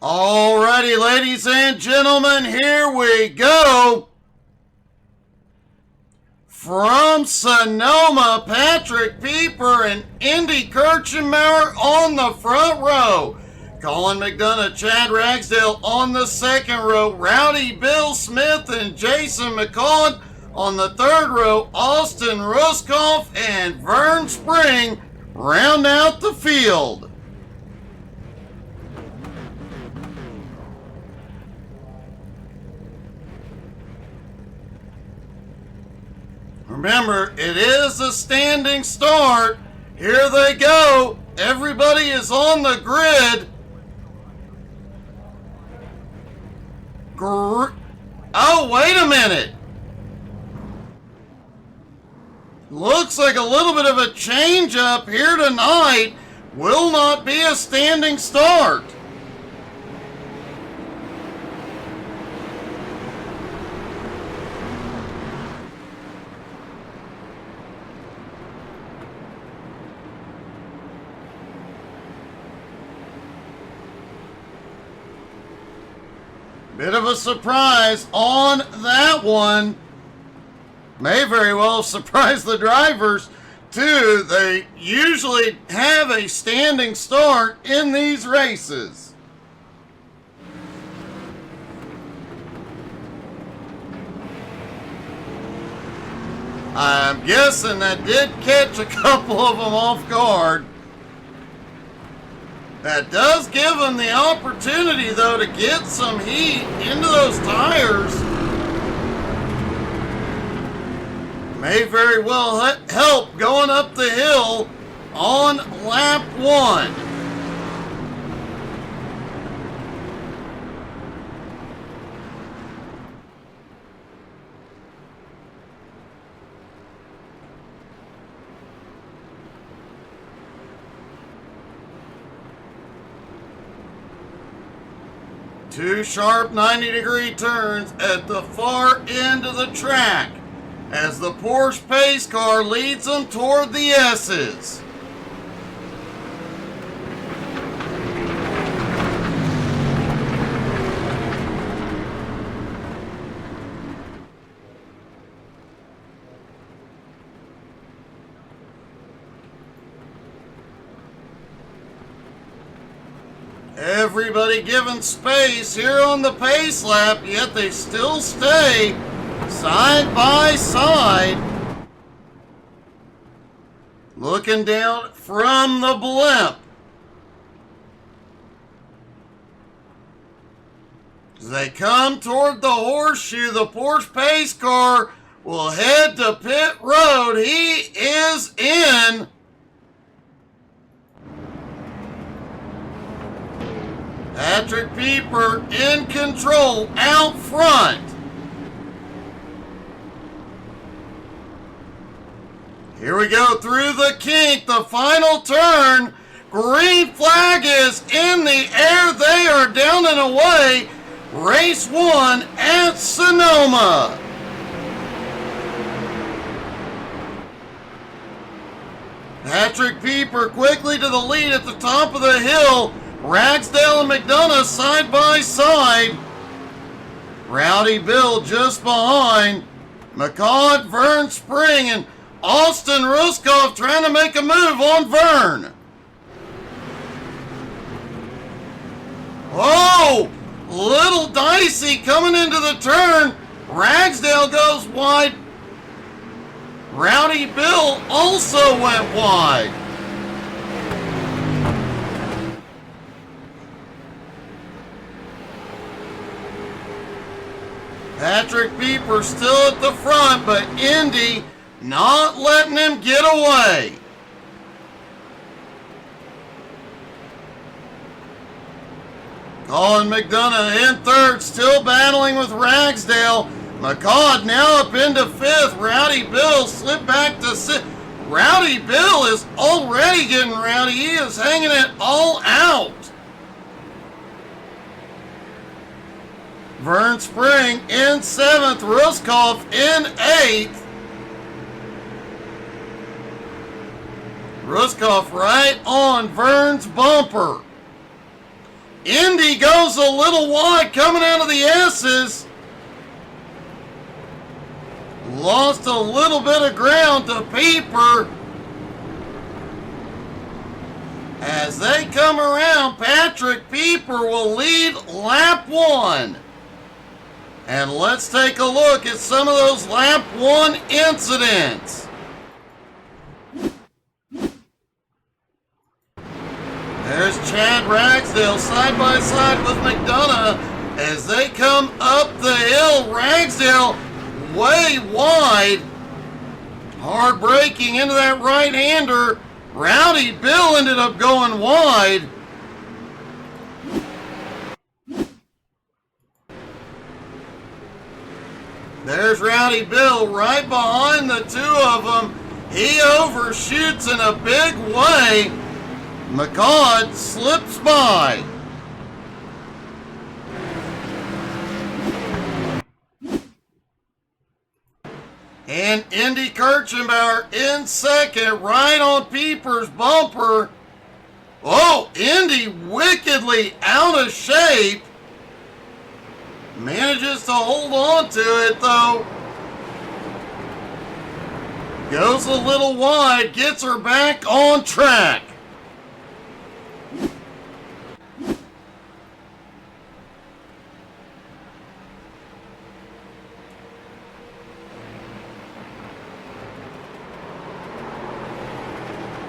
Alrighty, ladies and gentlemen, here we go. From Sonoma, Patrick Pieper and Indy Kirchenmauer on the front row. Colin McDonough, Chad Ragsdale on the second row. Rowdy Bill Smith and Jason McCall on the third row. Austin Ruskoff and Vern Spring round out the field. Remember, it is a standing start. Here they go. Everybody is on the grid. Oh, wait a minute. Looks like a little bit of a change up here tonight. Will not be a standing start. Bit of a surprise on that one. May very well surprise the drivers too. They usually have a standing start in these races. I'm guessing that did catch a couple of them off guard. That does give them the opportunity, though, to get some heat into those tires. May very well help going up the hill on lap one. Two sharp 90-degree turns at the far end of the track as the Porsche pace car leads them toward the S's. Everybody given space here on the pace lap, yet they still stay side by side. Looking down from the blimp. As they come toward the horseshoe, the Porsche pace car will head to pit road. He is in. Patrick Pieper in control out front. Here we go through the kink, the final turn. Green flag is in the air. They are down and away. Race one at Sonoma. Patrick Pieper quickly to the lead at the top of the hill. Ragsdale and McDonough side by side. Rowdy Bill just behind. McCall, Vern Spring, and Austin Ruskoff trying to make a move on Vern. Oh, little dicey coming into the turn. Ragsdale goes wide. Rowdy Bill also went wide. Patrick Pieper still at the front, but Indy not letting him get away. Colin McDonough in third, still battling with Ragsdale. McCall now up into fifth. Rowdy Bill slipped back to sixth. Rowdy Bill is already getting rowdy. He is hanging it all out. Vern Spring in seventh, Ruskoff in eighth. Ruskoff right on Vern's bumper. Indy goes a little wide coming out of the S's. Lost a little bit of ground to Pieper. As they come around, Patrick Pieper will lead lap 1. And let's take a look at some of those lap 1 incidents. There's Chad Ragsdale side by side with McDonough as they come up the hill. Ragsdale way wide. Hard braking into that right-hander. Rowdy Bill ended up going wide. There's Rowdy Bill right behind the two of them. He overshoots in a big way. McCall slips by. And Indy Kirchenbauer in second, right on Pieper's bumper. Oh, Indy wickedly out of shape. Manages to hold on to it, though. Goes a little wide, gets her back on track.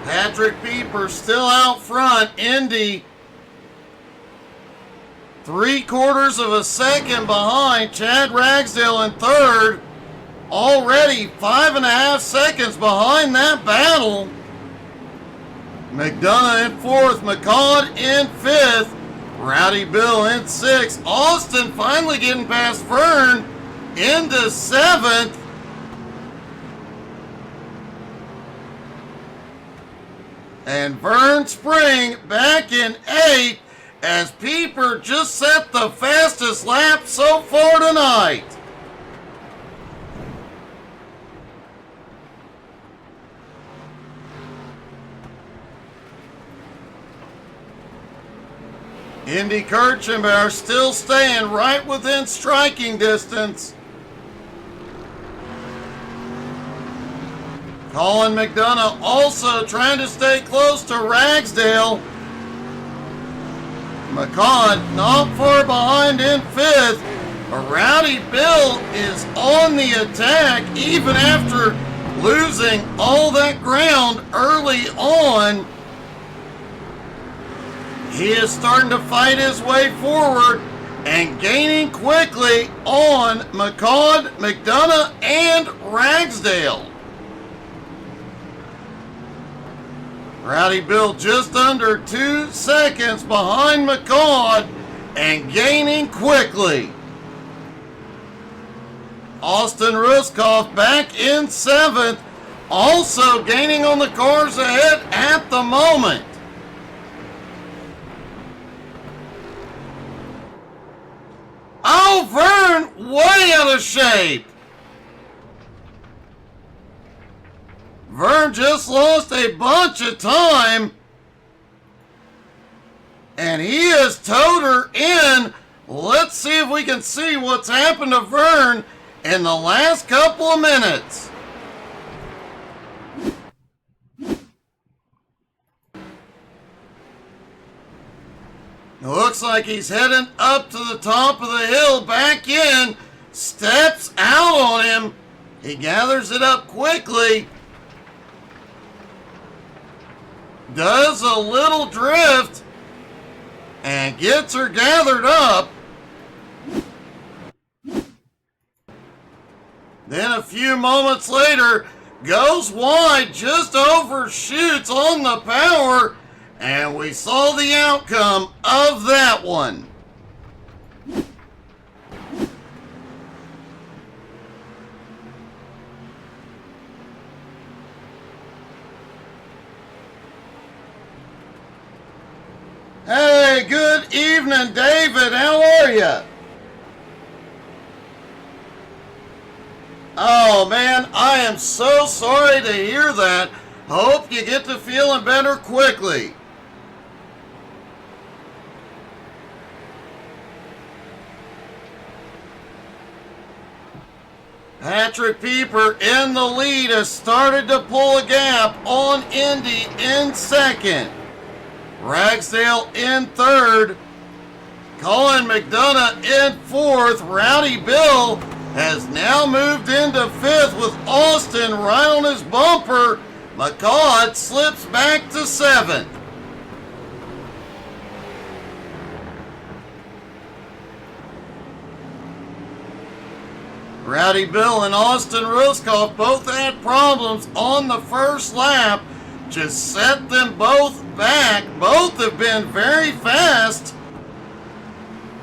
Patrick Pieper still out front. Indy 3/4 of a second behind. Chad Ragsdale in third. Already 5.5 seconds behind that battle. McDonough in fourth. McCall in fifth. Rowdy Bill in sixth. Austin finally getting past Vern into seventh. And Vern Spring back in eighth as Pieper just set the fastest lap so far tonight. Indy Kirchenbauer still staying right within striking distance. Colin McDonough also trying to stay close to Ragsdale. McCall not far behind in fifth. Rowdy Bill is on the attack even after losing all that ground early on. He is starting to fight his way forward and gaining quickly on McCall, McDonough, and Ragsdale. Rowdy Bill just under 2 seconds behind McCall and gaining quickly. Austin Ruskoff back in seventh, also gaining on the cars ahead at the moment. Oh, Vern way out of shape. Vern just lost a bunch of time. And he has towed her in. Let's see if we can see what's happened to Vern in the last couple of minutes. It looks like he's heading up to the top of the hill, back in, steps out on him. He gathers it up quickly. Does a little drift and gets her gathered up. Then a few moments later, goes wide, just overshoots on the power, and we saw the outcome of that one. Hey, good evening, David. How are you? Oh, man, I am so sorry to hear that. Hope you get to feeling better quickly. Patrick Pieper in the lead has started to pull a gap on Indy in second. Ragsdale in third. Colin McDonough in fourth. Rowdy Bill has now moved into fifth with Austin right on his bumper. McCall slips back to seventh. Rowdy Bill and Austin Ruskoff both had problems on the first lap. Just set them both back. Both have been very fast.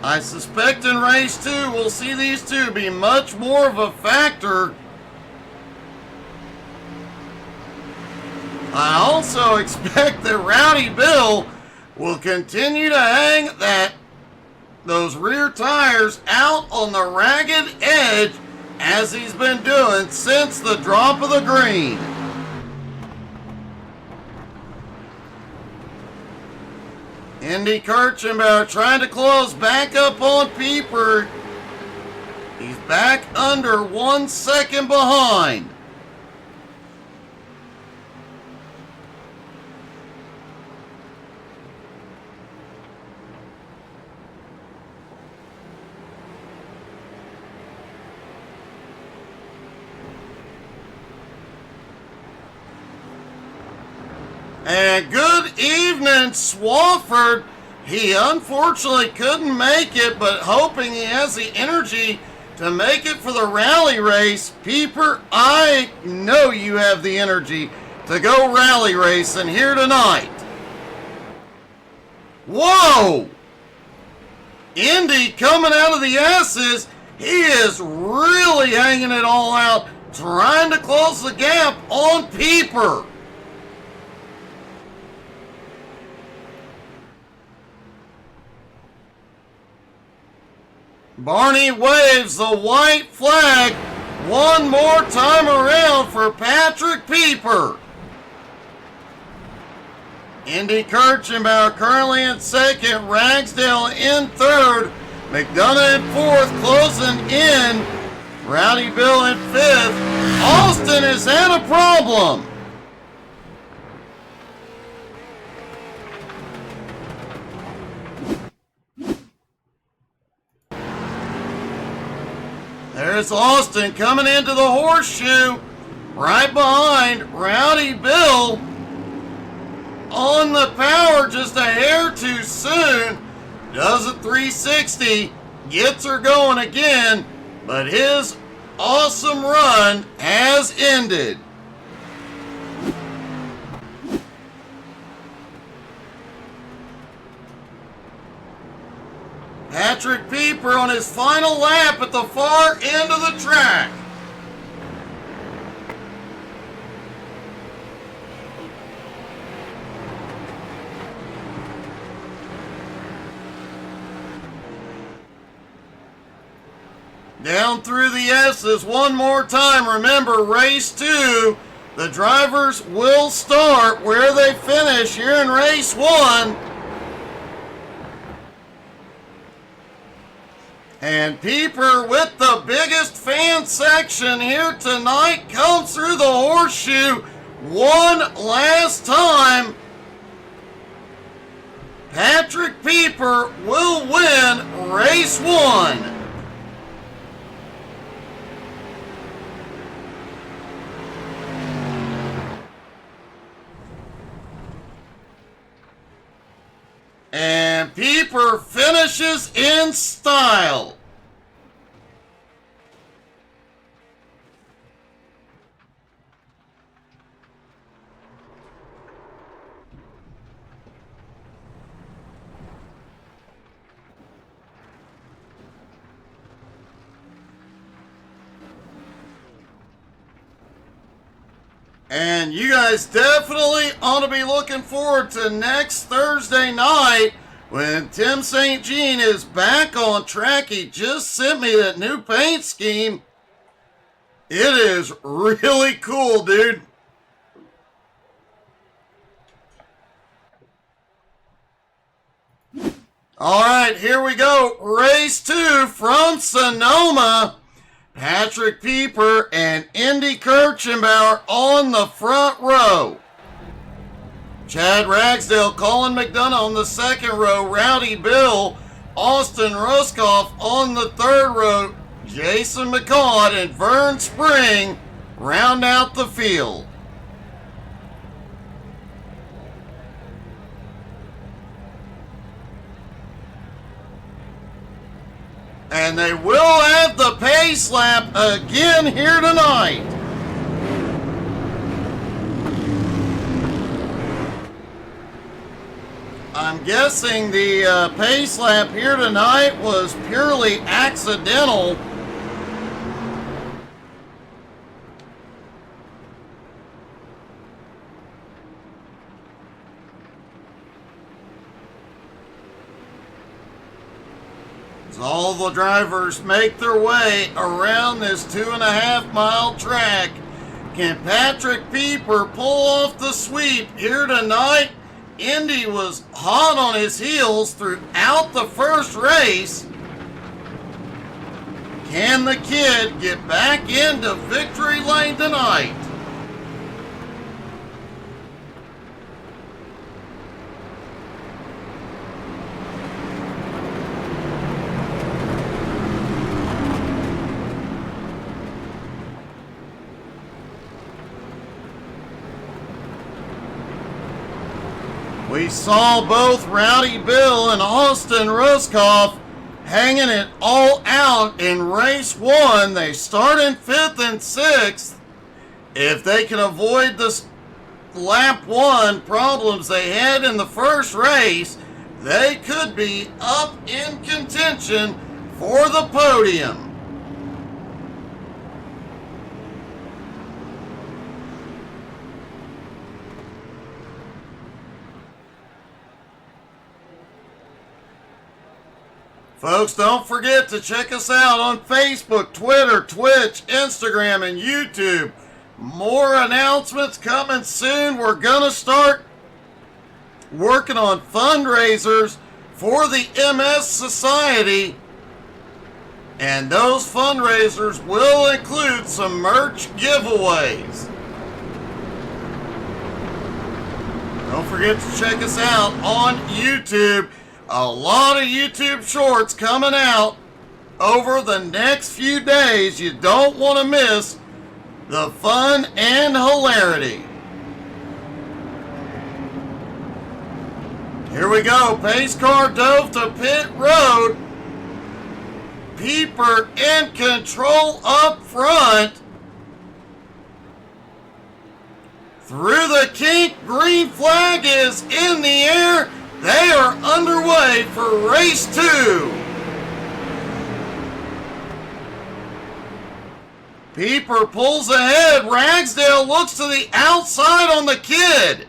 I suspect in race 2 we'll see these two be much more of a factor. I also expect that Rowdy Bill will continue to hang those rear tires out on the ragged edge as he's been doing since the drop of the green. Indy Kirchenbauer trying to close back up on Pieper. He's back under 1 second behind. And good evening, Swafford. He unfortunately couldn't make it, but hoping he has the energy to make it for the rally race. Pieper, I know you have the energy to go rally racing here tonight. Whoa! Indy coming out of the S's. He is really hanging it all out, trying to close the gap on Pieper. Barney waves the white flag one more time around for Patrick Pieper. Indy Kirchenbauer currently in second, Ragsdale in third, McDonough in fourth, closing in, Rowdy Bill in fifth. Austin has had a problem. There's Austin coming into the horseshoe, right behind Rowdy Bill. On the power just a hair too soon. Does a 360, gets her going again, but his awesome run has ended. Patrick Pieper on his final lap at the far end of the track. Down through the S's one more time. Remember, race 2, the drivers will start where they finish here in race 1. And Pieper with the biggest fan section here tonight comes through the horseshoe one last time. Patrick Pieper will win race 1. And Pieper finishes in style. And you guys definitely ought to be looking forward to next Thursday night when Tim St. Jean is back on track. He just sent me that new paint scheme. It is really cool, dude. All right, here we go. Race 2 from Sonoma. Patrick Pieper and Indy Kirchenbauer on the front row. Chad Ragsdale, Colin McDonough on the second row. Rowdy Bill, Austin Ruskoff on the third row. Jason McCall and Vern Spring round out the field. And they will have the pace lap again here tonight. I'm guessing the pace lap here tonight was purely accidental. As all the drivers make their way around this 2.5 mile track, can Patrick Pieper pull off the sweep here tonight? Indy was hot on his heels throughout the first race. Can the kid get back into victory lane tonight? We saw both Rowdy Bill and Austin Ruskoff hanging it all out in race 1. They start in 5th and 6th. If they can avoid the lap 1 problems they had in the first race, they could be up in contention for the podium. Folks, don't forget to check us out on Facebook, Twitter, Twitch, Instagram, and YouTube. More announcements coming soon. We're going to start working on fundraisers for the MS Society. And those fundraisers will include some merch giveaways. Don't forget to check us out on YouTube. A lot of YouTube shorts coming out over the next few days. You don't want to miss the fun and hilarity. Here we go. Pace car dove to pit road. Pieper in control up front. Through the kink, green flag is in the air. They are underway for race 2. Pieper pulls ahead. Ragsdale looks to the outside on the kid.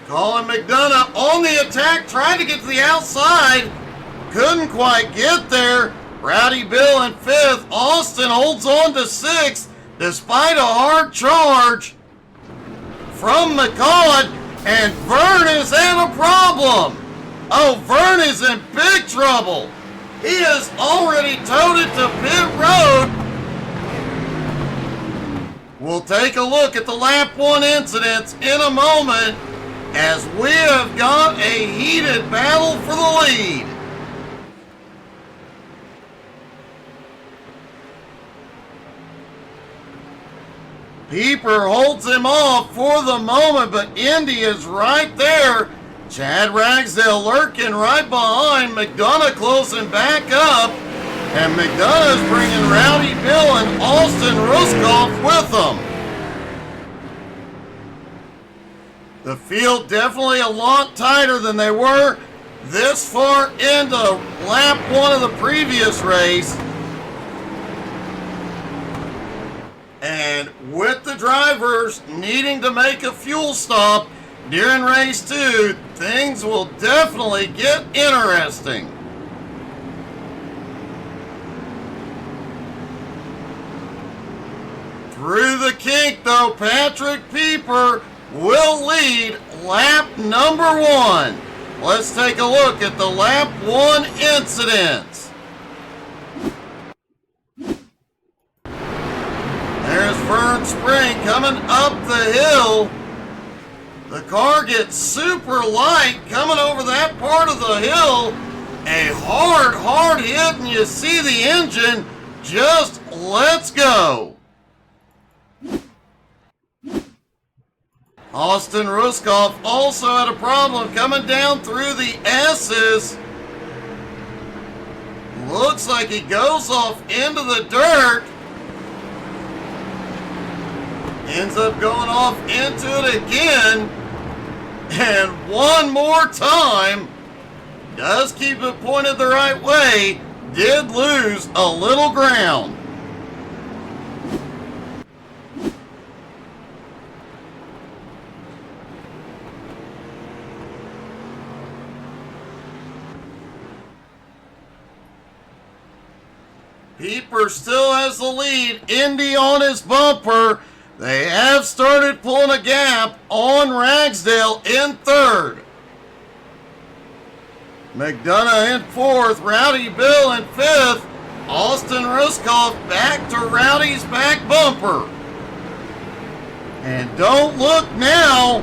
Colin McDonough on the attack, trying to get to the outside. Couldn't quite get there. Rowdy Bill in 5th. Austin holds on to 6th despite a hard charge from McCall, and Vern is in a problem. Oh, Vern is in big trouble. He has already towed it to pit road. We'll take a look at the lap 1 incidents in a moment as we have got a heated battle for the lead. Pieper holds him off for the moment, but Indy is right there. Chad Ragsdale lurking right behind. McDonough closing back up. And McDonough is bringing Rowdy Bill and Austin Ruskoff with him. The field definitely a lot tighter than they were this far into lap 1 of the previous race. And with the drivers needing to make a fuel stop during race 2, things will definitely get interesting. Through the kink, though, Patrick Pieper will lead lap number 1. Let's take a look at the lap 1 incidents. There's Vern Spring coming up the hill. The car gets super light coming over that part of the hill. A hard hit, and you see the engine just lets go. Austin Ruskoff also had a problem coming down through the S's. Looks like he goes off into the dirt. Ends up going off into it again. And one more time. Does keep it pointed the right way. Did lose a little ground. Pieper still has the lead. Indy on his bumper. They have started pulling a gap on Ragsdale in third. McDonough in fourth. Rowdy Bill in fifth. Austin Ruskoff back to Rowdy's back bumper. And don't look now.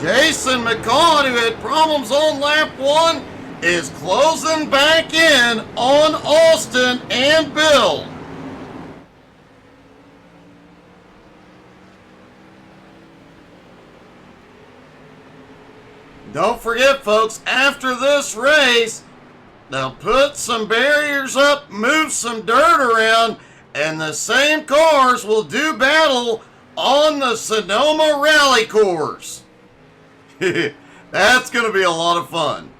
Jason McCall, who had problems on lap 1, is closing back in on Austin and Bill. Don't forget, folks, after this race, they'll put some barriers up, move some dirt around, and the same cars will do battle on the Sonoma Rally Course. That's going to be a lot of fun.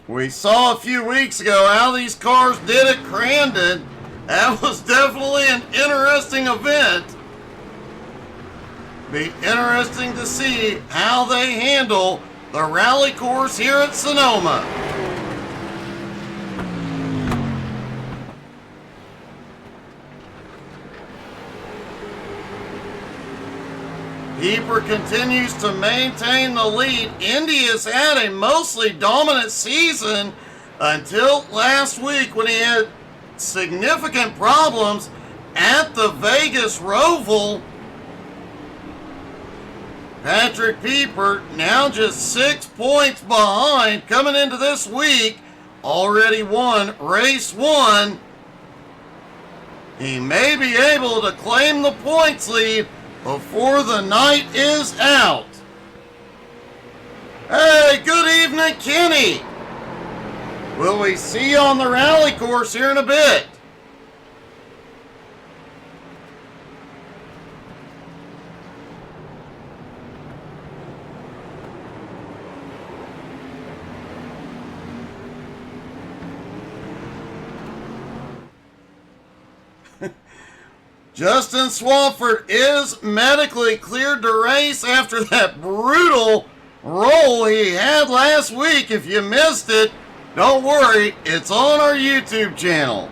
We saw a few weeks ago how these cars did at Crandon. That was definitely an interesting event. Be interesting to see how they handle the rally course here at Sonoma. Pieper continues to maintain the lead. Indy has had a mostly dominant season until last week when he had significant problems at the Vegas Roval. Patrick Pieper now just 6 points behind coming into this week. Already won race 1. He may be able to claim the points lead before the night is out. Hey, good evening, Kenny. Will we see you on the rally course here in a bit? Justin Swafford is medically cleared to race after that brutal roll he had last week. If you missed it, don't worry, it's on our YouTube channel.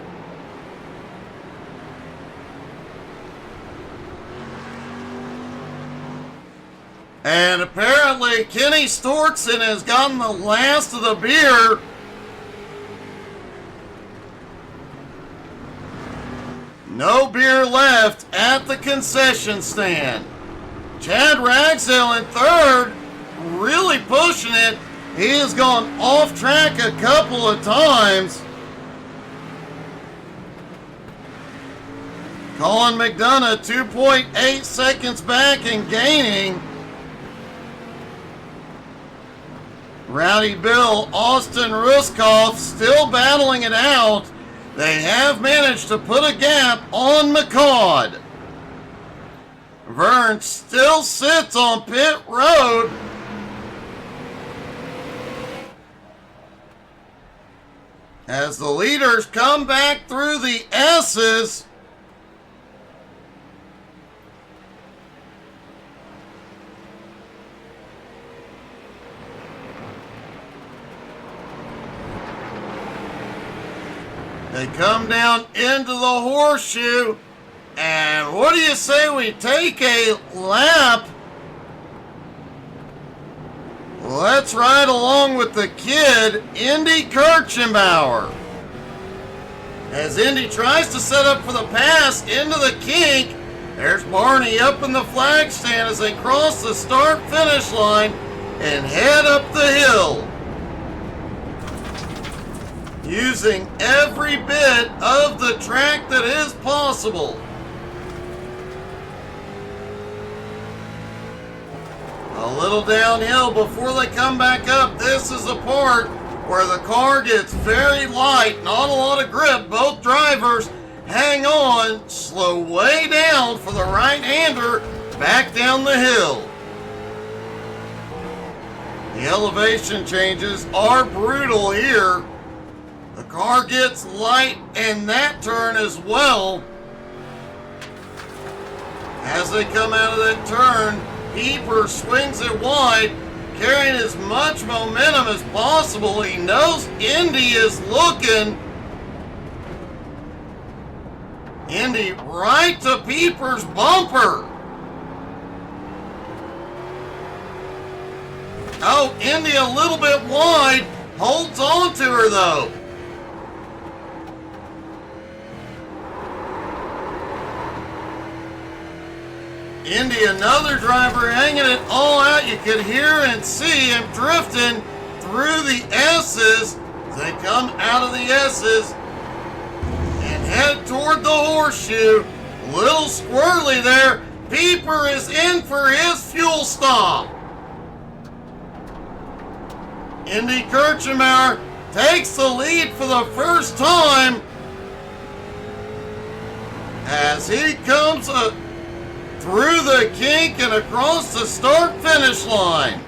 And apparently Kenny Storkson has gotten the last of the beer. No beer left at the concession stand. Chad Ragsdale in third, really pushing it. He has gone off track a couple of times. Colin McDonough 2.8 seconds back and gaining. Rowdy Bill, Austin Ruskoff still battling it out. They have managed to put a gap on McCall. Vern still sits on pit road. As the leaders come back through the S's. They come down into the horseshoe, and what do you say we take a lap Let's ride along with the kid, Indy Kirchenbauer. As Indy tries to set up for the pass into the kink, there's Barney up in the flag stand as they cross the start-finish line and head up the hill. Using every bit of the track that is possible. A little downhill before they come back up. This is the part where the car gets very light, not a lot of grip. Both drivers hang on, slow way down for the right-hander back down the hill. The elevation changes are brutal here. The car gets light in that turn as well. As they come out of that turn, Pieper swings it wide, carrying as much momentum as possible. He knows Indy is looking. Indy right to Pieper's bumper. Oh, Indy a little bit wide, holds on to her though. Indy, another driver hanging it all out. You could hear and see him drifting through the S's. They come out of the S's and head toward the horseshoe. Little squirrely there. Pieper is in for his fuel stop. Indy Kirchenbauer takes the lead for the first time as he comes through the kink and across the start-finish line.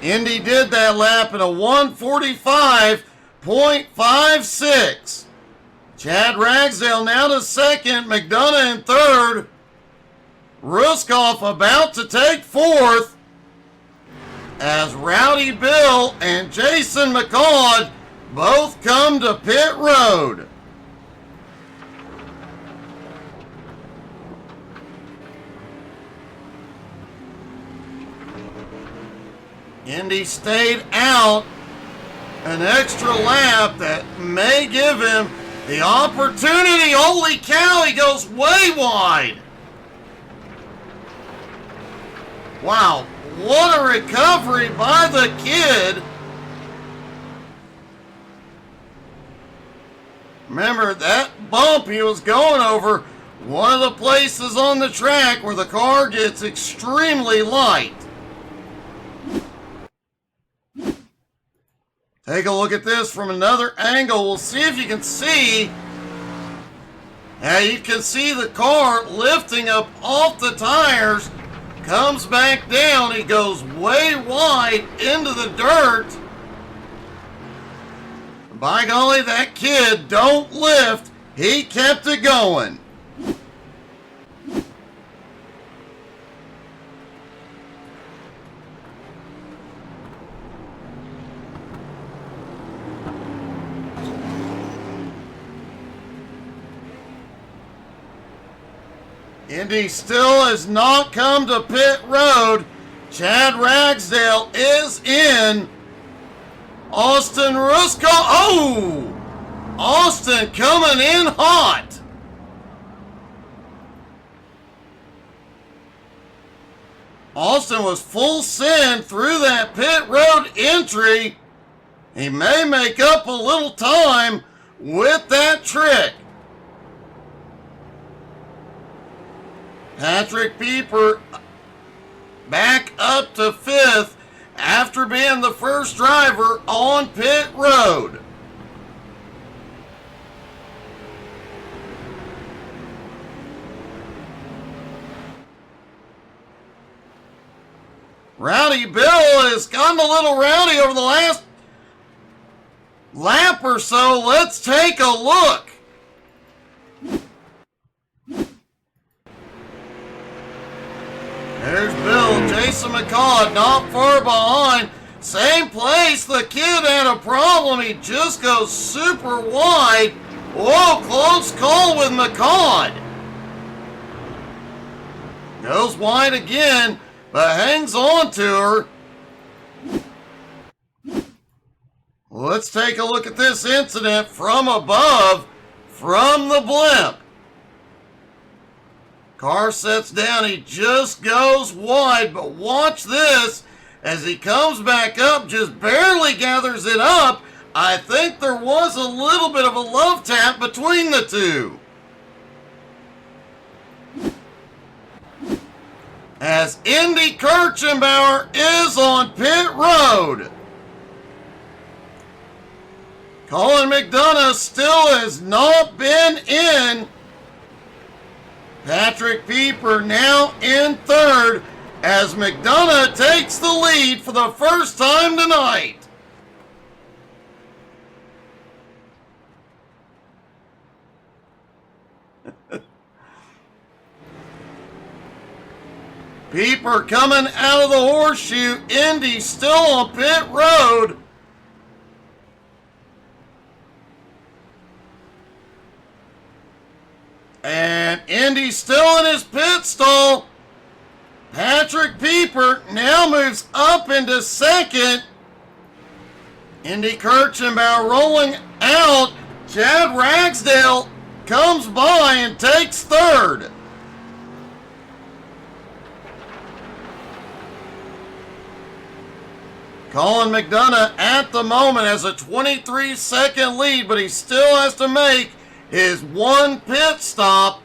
Indy did that lap in a 1:45.56. Chad Ragsdale now to second, McDonough in third. Ruskoff about to take fourth as Rowdy Bill and Jason McCall both come to pit road. Indy stayed out an extra lap that may give him the opportunity. Holy cow, he goes way wide. Wow, what a recovery by the kid. Remember that bump he was going over, one of the places on the track where the car gets extremely light. Take a look at this from another angle. We'll see if you can see. Now you can see the car lifting up off the tires, comes back down. He goes way wide into the dirt. By golly, that kid don't lift. He kept it going. Indy still has not come to pit road. Chad Ragsdale is in. Austin Ruskoff. Oh! Austin coming in hot. Austin was full send through that pit road entry. He may make up a little time with that trick. Patrick Pieper back up to fifth after being the first driver on pit road. Rowdy Bill has gotten a little rowdy over the last lap or so. Let's take a look. There's Bill, Jason McCall not far behind. Same place, the kid had a problem. He just goes super wide. Whoa, close call with McCall. Goes wide again. but hangs on to her. Let's take a look at this incident from above, from the blimp. Car sets down, he just goes wide, but watch this as he comes back up, just barely gathers it up. I think there was a little bit of a love tap between the two. As Indy Kirchenbauer is on pit road. Colin McDonough still has not been in. Patrick Pieper now in third as McDonough takes the lead for the first time tonight. Pieper coming out of the horseshoe. Indy still on pit road. And Indy still in his pit stall. Patrick Pieper now moves up into second. Indy Kirchenbauer rolling out. Chad Ragsdale comes by and takes third. Colin McDonough at the moment has a 23-second lead, but he still has to make his one pit stop.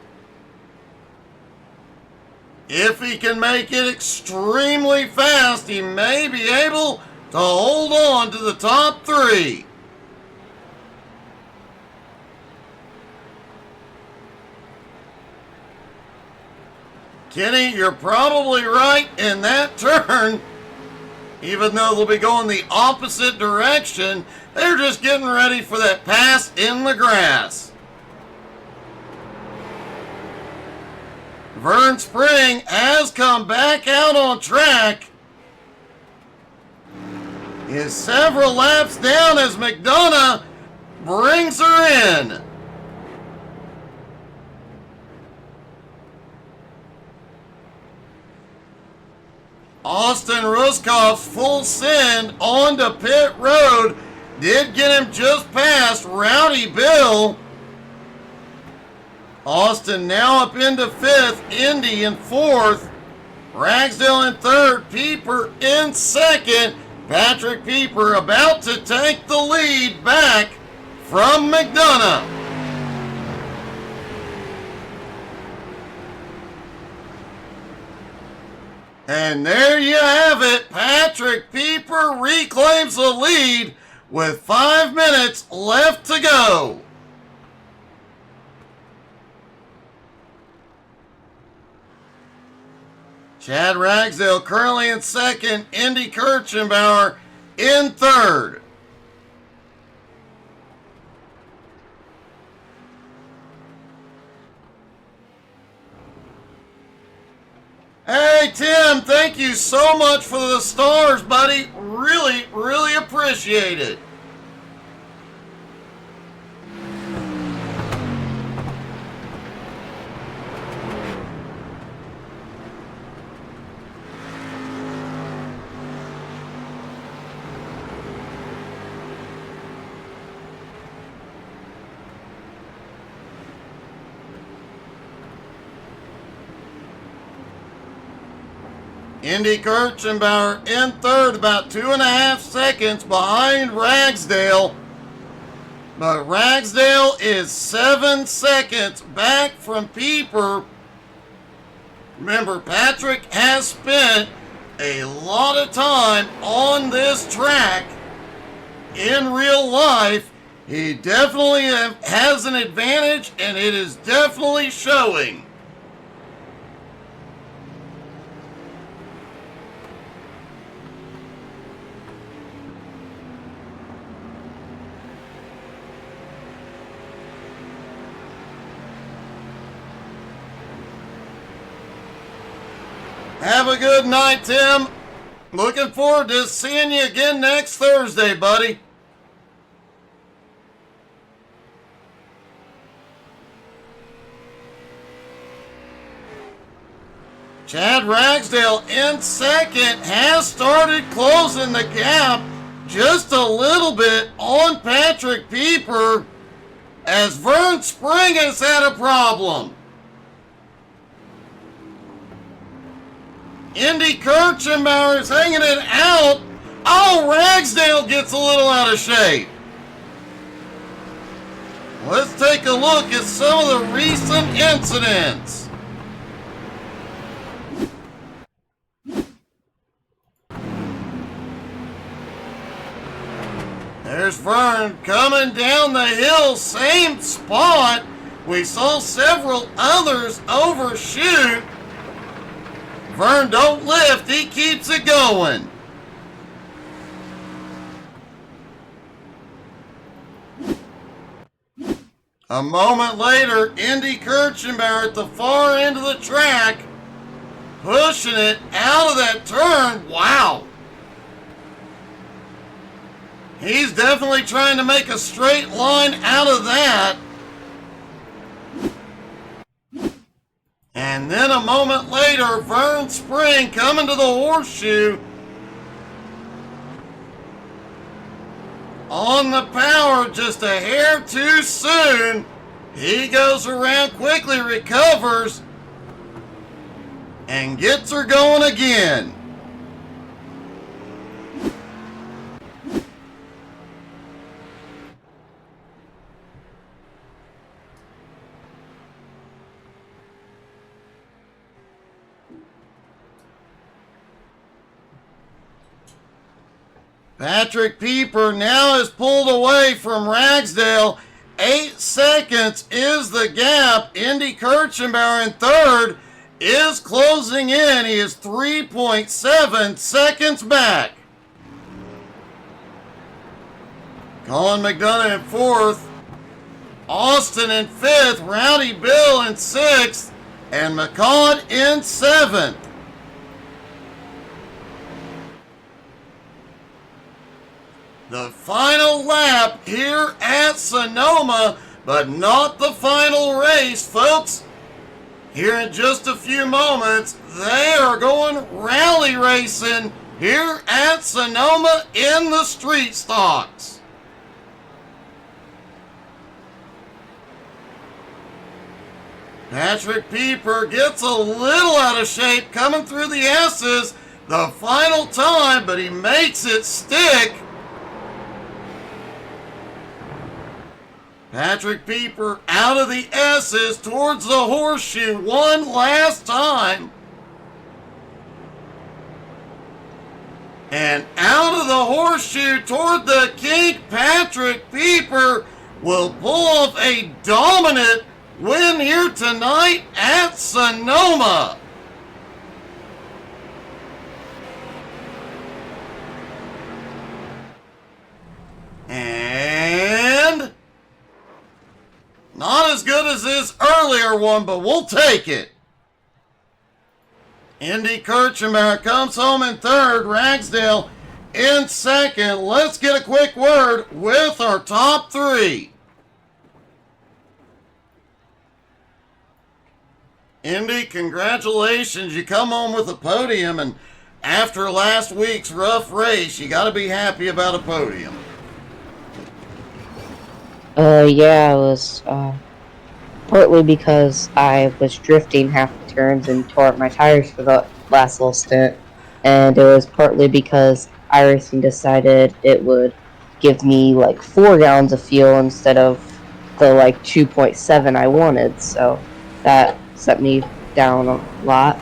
If he can make it extremely fast, he may be able to hold on to the top three. Kenny, you're probably right in that turn. Even though they'll be going the opposite direction, they're just getting ready for that pass in the grass. Vern Spring has come back out on track. He is several laps down as McDonough brings her in. Austin Ruskoff's full send onto pit road did get him just past Rowdy Bill. Austin now up into fifth, Indy in fourth, Ragsdale in third, Pieper in second. Patrick Pieper about to take the lead back from McDonough. And there you have it. Patrick Pieper reclaims the lead with 5 minutes left to go. Chad Ragsdale currently in second. Indy Kirchenbauer in third. Hey, Tim, thank you so much for the stars, buddy. Really, really appreciate it. Indy Kirchenbauer in third, about 2.5 seconds behind Ragsdale. But Ragsdale is 7 seconds back from Pieper. Remember, Patrick has spent a lot of time on this track in real life. He definitely has an advantage, and it is definitely showing. Have a good night, Tim. Looking forward to seeing you again next Thursday, buddy. Chad Ragsdale in second has started closing the gap just a little bit on Patrick Pieper as Vern Spring has had a problem. Indy Kirchenbauer is hanging it out. Oh, Ragsdale gets a little out of shape. Let's take a look at some of the recent incidents. There's Vern coming down the hill, same spot. We saw several others overshoot. Vern don't lift, he keeps it going. A moment later, Indy Kirchenbauer at the far end of the track, pushing it out of that turn. Wow. He's definitely trying to make a straight line out of that. And then a moment later, Vern Spring coming to the horseshoe. On the power, just a hair too soon. He goes around quickly, recovers, and gets her going again. Patrick Pieper now is pulled away from Ragsdale. 8 seconds is the gap. Indy Kirchenbauer in third is closing in. He is 3.7 seconds back. Colin McDonough in fourth. Austin in fifth. Rowdy Bill in sixth. And McCall in seventh. The final lap here at Sonoma, but not the final race, folks. Here in just a few moments, they are going rally racing here at Sonoma in the street stocks. Patrick Pieper gets a little out of shape coming through the S's the final time, but he makes it stick. Patrick Pieper out of the S's towards the horseshoe one last time. And out of the horseshoe toward the kink, Patrick Pieper will pull off a dominant win here tonight at Sonoma. And not as good as this earlier one, but we'll take it. Indy Kirchenbauer comes home in third. Ragsdale in second. Let's get a quick word with our top three. Indy, congratulations. You come home with a podium, and after last week's rough race, you got to be happy about a podium. Yeah, it was, partly because I was drifting half the turns and tore up my tires for the last little stint, and it was partly because iRacing decided it would give me, 4 gallons of fuel instead of the, 2.7 I wanted, so that set me down a lot.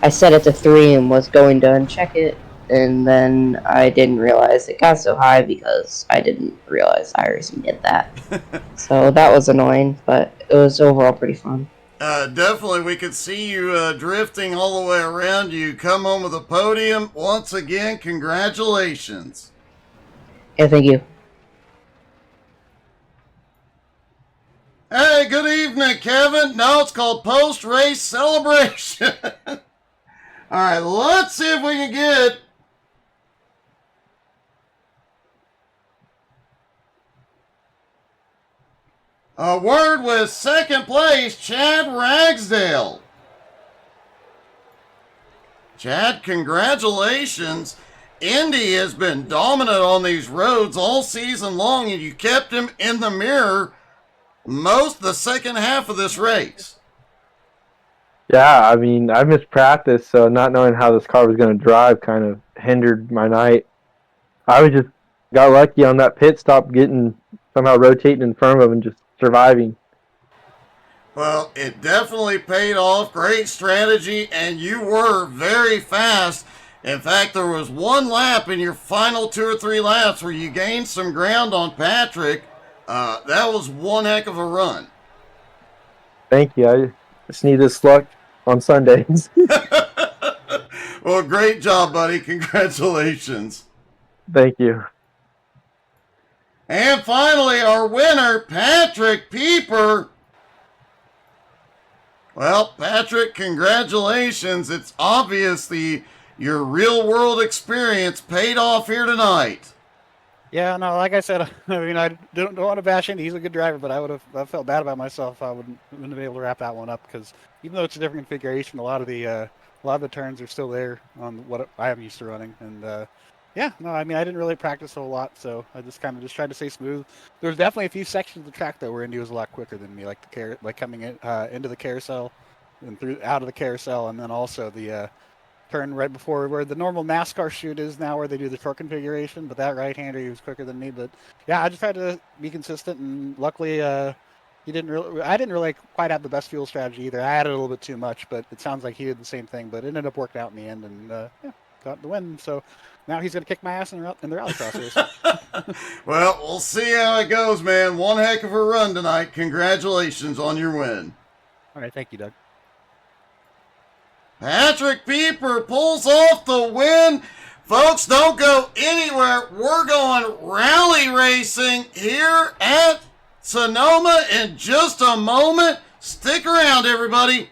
I set it to 3 and was going to uncheck it, and then I didn't realize it got so high because I didn't realize iRacing did that. So that was annoying, but it was overall pretty fun. Definitely, we could see you drifting all the way around. You come home with a podium. Once again, congratulations. Yeah, thank you. Hey, good evening, Kevin. No, it's called post-race celebration. All right, let's see if we can get a word with second place, Chad Ragsdale. Chad, congratulations. Indy has been dominant on these roads all season long, and you kept him in the mirror most the second half of this race. Yeah, I mean, I missed practice, so not knowing how this car was going to drive kind of hindered my night. I was just got lucky on that pit stop, getting somehow rotating in front of him and just surviving. Well, it definitely paid off. Great strategy, and you were very fast. In fact, there was one lap in your final 2 or 3 laps where you gained some ground on Patrick. That was one heck of a run. Thank you. I just need this luck on Sundays. Well, great job, buddy. Congratulations. Thank you. And finally, our winner, Patrick Pieper. Well, Patrick, congratulations. It's obvious your real-world experience paid off here tonight. Yeah, no, like I said, I mean, I don't want to bash Indy. He's a good driver, but I felt bad about myself if I wouldn't have been able to wrap that one up, because even though it's a different configuration, a lot of the turns are still there on what I am used to running. And yeah, no, I mean, I didn't really practice a whole lot, so I just kind of tried to stay smooth. There's definitely a few sections of the track though where Indy was a lot quicker than me, like coming in into the carousel and out of the carousel, and then also the turn right before where the normal NASCAR chute is now, where they do the short configuration. But that right-hander, he was quicker than me. But yeah, I just tried to be consistent, and luckily I didn't really quite have the best fuel strategy either. I added a little bit too much, but it sounds like he did the same thing. But it ended up working out in the end, and yeah, got the win. So now he's going to kick my ass in the rallycross race. Well, we'll see how it goes, man. One heck of a run tonight. Congratulations on your win. All right, thank you, Doug. Patrick Pieper pulls off the win. Folks, don't go anywhere. We're going rally racing here at Sonoma in just a moment. Stick around, everybody.